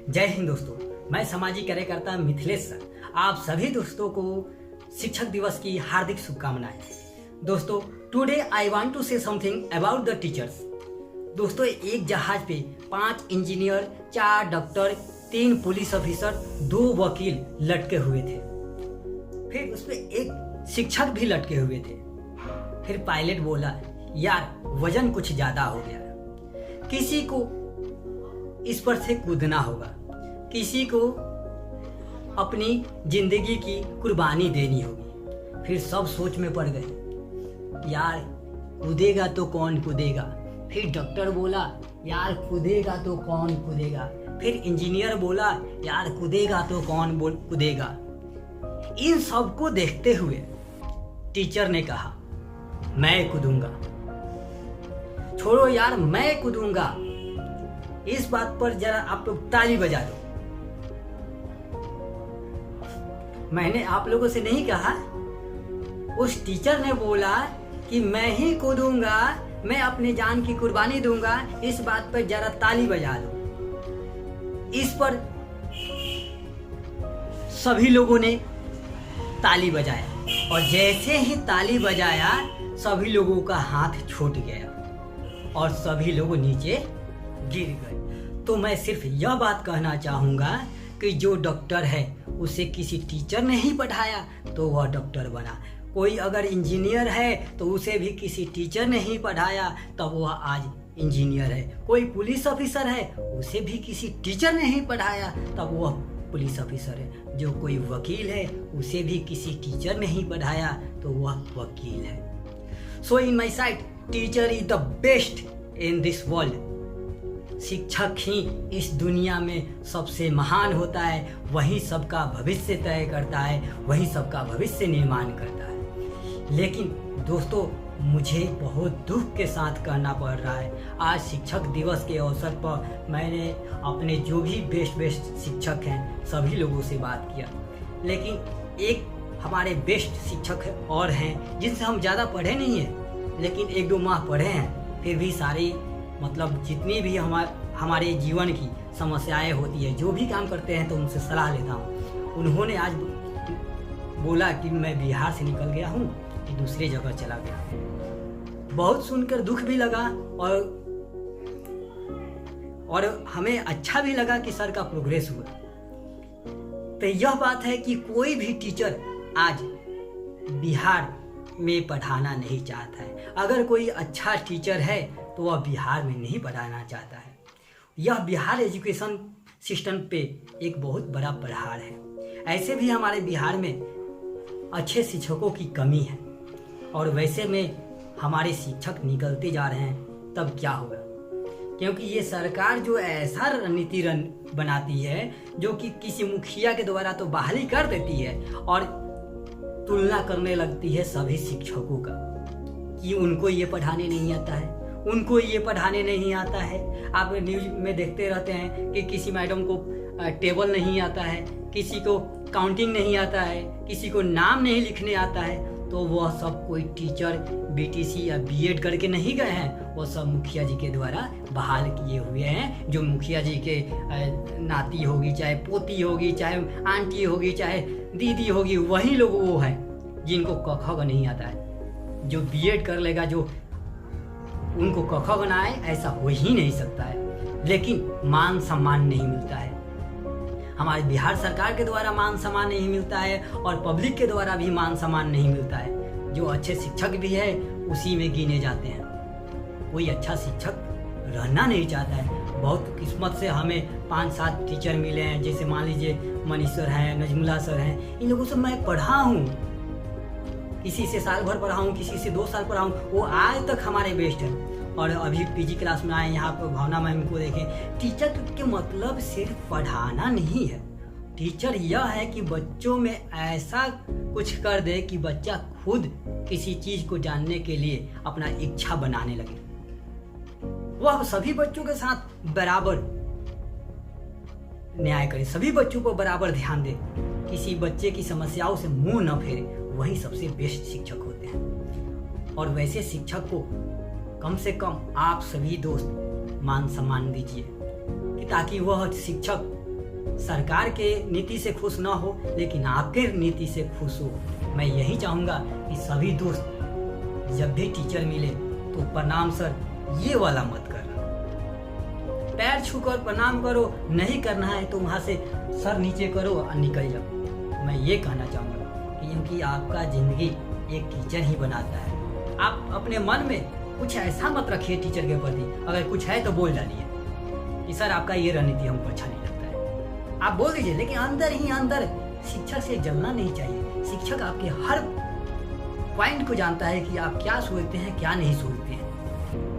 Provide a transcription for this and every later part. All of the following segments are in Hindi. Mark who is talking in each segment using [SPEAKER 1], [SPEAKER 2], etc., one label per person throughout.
[SPEAKER 1] जय हिंद दोस्तों, मैं सामाजिक कार्यकर्ता मिथिलेश सर आप सभी दोस्तों को शिक्षक दिवस की हार्दिक शुभकामनाएं। दोस्तों, today I want to say something about the teachers. दोस्तों, एक जहाज पे 5 इंजीनियर, 4 डॉक्टर, 3 पुलिस ऑफिसर, 2 वकील लटके हुए थे। फिर उसपे एक शिक्षक भी लटके हुए थे। फिर पायलट बोला, यार वजन कुछ ज्यादा हो गया, किसी को इस पर से कूदना होगा, किसी को अपनी जिंदगी की कुर्बानी देनी होगी। फिर सब सोच में पड़ गए, यार कूदेगा तो कौन कूदेगा। फिर डॉक्टर बोला, यार कूदेगा तो कौन कूदेगा। फिर इंजीनियर बोला, यार कूदेगा तो कौन कूदेगा। इन सबको देखते हुए टीचर ने कहा, मैं कूदूंगा। छोड़ो यार, मैं कूदूंगा। इस बात पर जरा आप लोग ताली बजा दो। मैंने आप लोगों से नहीं कहा, उस टीचर ने बोला कि मैं ही कूदूंगा, मैं अपनी जान की कुर्बानी दूंगा। इस बात पर जरा ताली बजा दो। इस पर सभी लोगों ने ताली बजाया और जैसे ही ताली बजाया सभी लोगों का हाथ छूट गया और सभी लोग नीचे गिर गए। तो मैं सिर्फ यह बात कहना चाहूँगा कि जो डॉक्टर है उसे किसी टीचर ने ही पढ़ाया तो वह डॉक्टर बना। कोई अगर इंजीनियर है तो उसे भी किसी टीचर ने ही पढ़ाया तब वह आज इंजीनियर है। कोई पुलिस ऑफिसर है उसे भी किसी टीचर ने ही पढ़ाया तब वह पुलिस ऑफिसर है। जो कोई वकील है उसे भी किसी टीचर ने ही पढ़ाया तो वह वकील है। So in my side, teacher is the best in this world. शिक्षक ही इस दुनिया में सबसे महान होता है, वही सबका भविष्य तय करता है, वही सबका भविष्य निर्माण करता है। लेकिन दोस्तों, मुझे बहुत दुख के साथ कहना पड़ रहा है, आज शिक्षक दिवस के अवसर पर मैंने अपने जो भी बेस्ट शिक्षक हैं सभी लोगों से बात किया, लेकिन एक हमारे बेस्ट शिक्षक और हैं जिनसे हम ज़्यादा पढ़े नहीं हैं, लेकिन 1-2 माह पढ़े हैं। फिर भी सारी जितनी भी हमारे जीवन की समस्याएं होती है, जो भी काम करते हैं तो उनसे सलाह लेता हूँ। उन्होंने आज बोला कि मैं बिहार से निकल गया हूँ, दूसरी जगह चला गया। बहुत सुनकर दुख भी लगा और हमें अच्छा भी लगा कि सर का प्रोग्रेस हुआ। तो यह बात है कि कोई भी टीचर आज बिहार में पढ़ाना नहीं चाहता है। अगर कोई अच्छा टीचर है तो वह बिहार में नहीं पढ़ाना चाहता है। यह बिहार एजुकेशन सिस्टम पे एक बहुत बड़ा प्रहार है। ऐसे भी हमारे बिहार में अच्छे शिक्षकों की कमी है और वैसे में हमारे शिक्षक निकलते जा रहे हैं, तब क्या होगा। क्योंकि ये सरकार जो ऐसा रणनीति बनाती है जो कि किसी मुखिया के द्वारा तो बहाली कर देती है और तुलना करने लगती है सभी शिक्षकों का कि उनको ये पढ़ाने नहीं आता है, उनको ये पढ़ाने नहीं आता है। आप न्यूज़ में देखते रहते हैं कि किसी मैडम को टेबल नहीं आता है, किसी को काउंटिंग नहीं आता है, किसी को नाम नहीं लिखने आता है। तो वह सब कोई टीचर बीटीसी या बीएड करके नहीं गए हैं, वो सब मुखिया जी के द्वारा बहाल किए हुए हैं। जो मुखिया जी के नाती होगी, चाहे पोती होगी, चाहे आंटी होगी, चाहे दीदी होगी, वही लोग वो हैं जिनको क ख नहीं आता है। जो बीएड कर लेगा, जो उनको क ख बनाए, ऐसा हो ही नहीं सकता है। लेकिन मान सम्मान नहीं मिलता है। हमारे बिहार सरकार के द्वारा मान सम्मान नहीं मिलता है और पब्लिक के द्वारा भी मान सम्मान नहीं मिलता है। जो अच्छे शिक्षक भी है उसी में गिने जाते हैं। कोई अच्छा शिक्षक रहना नहीं चाहता है। बहुत किस्मत से हमें 5-7 टीचर मिले हैं, जैसे मान लीजिए मनीष सर हैं, नजमुला सर हैं। इन लोगों से मैं पढ़ा हूँ, किसी से साल भर पढ़ा हूँ, किसी से 2 साल पढ़ा हूँ, वो आज तक हमारे बेस्ट हैं। और अभी पीजी क्लास में आए, यहाँ पर भावना मैम को देखें। टीचर के मतलब सिर्फ पढ़ाना नहीं है। टीचर यह है कि बच्चों में ऐसा कुछ कर दे कि बच्चा खुद किसी चीज को जानने के लिए अपना इच्छा बनाने लगे। वह सभी बच्चों के साथ बराबर न्याय करे, सभी बच्चों को बराबर ध्यान दे, किसी बच्चे की समस्याओं से मुंह न फेरे। वही सबसे बेस्ट शिक्षक होते हैं। और वैसे शिक्षक को कम से कम आप सभी दोस्त मान सम्मान दीजिए, कि ताकि वह शिक्षक सरकार के नीति से खुश ना हो, लेकिन आपके नीति से खुश हो। मैं यही चाहूँगा कि सभी दोस्त जब भी टीचर मिले तो प्रणाम सर ये वाला मत करना, पैर छूकर प्रणाम करो, नहीं करना है तो वहाँ से सर नीचे करो और निकल जाओ। मैं ये कहना चाहूँगा क्योंकि आपका ज़िंदगी एक टीचर ही बनाता है। आप अपने मन में कुछ ऐसा मत रखिए टीचर के प्रति, अगर कुछ है तो बोल डालिए कि सर आपका ये रणनीति हमको अच्छा नहीं लगता है, आप बोल दीजिए, लेकिन अंदर ही अंदर शिक्षक से जलना नहीं चाहिए। शिक्षक आपके हर पॉइंट को जानता है कि आप क्या सोचते हैं क्या नहीं सोचते हैं,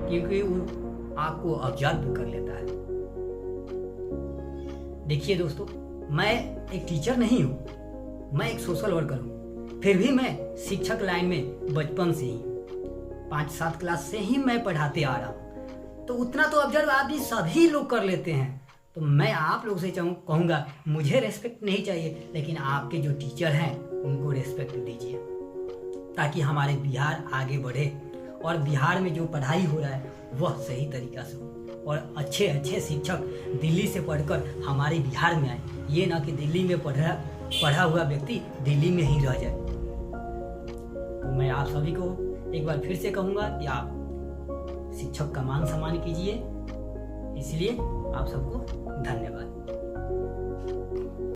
[SPEAKER 1] क्योंकि वो आपको ऑब्जर्व कर लेता है। देखिए दोस्तों, मैं एक टीचर नहीं हूँ, मैं एक सोशल वर्कर हूँ, फिर भी मैं शिक्षक लाइन में बचपन से ही 5-7 क्लास से ही मैं पढ़ाते आ रहा हूँ, तो उतना तो ऑब्जर्व आदमी सभी लोग कर लेते हैं। तो मैं आप लोग से कहूँगा, मुझे रेस्पेक्ट नहीं चाहिए, लेकिन आपके जो टीचर हैं उनको रेस्पेक्ट दीजिए, ताकि हमारे बिहार आगे बढ़े और बिहार में जो पढ़ाई हो रहा है वह सही तरीका से हो और अच्छे अच्छे शिक्षक दिल्ली से पढ़कर हमारे बिहार में आए, ये ना कि दिल्ली में पढ़ा हुआ व्यक्ति दिल्ली में ही रह जाए। तो मैं आप सभी को एक बार फिर से कहूँगा कि आप शिक्षक का मान सम्मान कीजिए। इसलिए आप सबको धन्यवाद।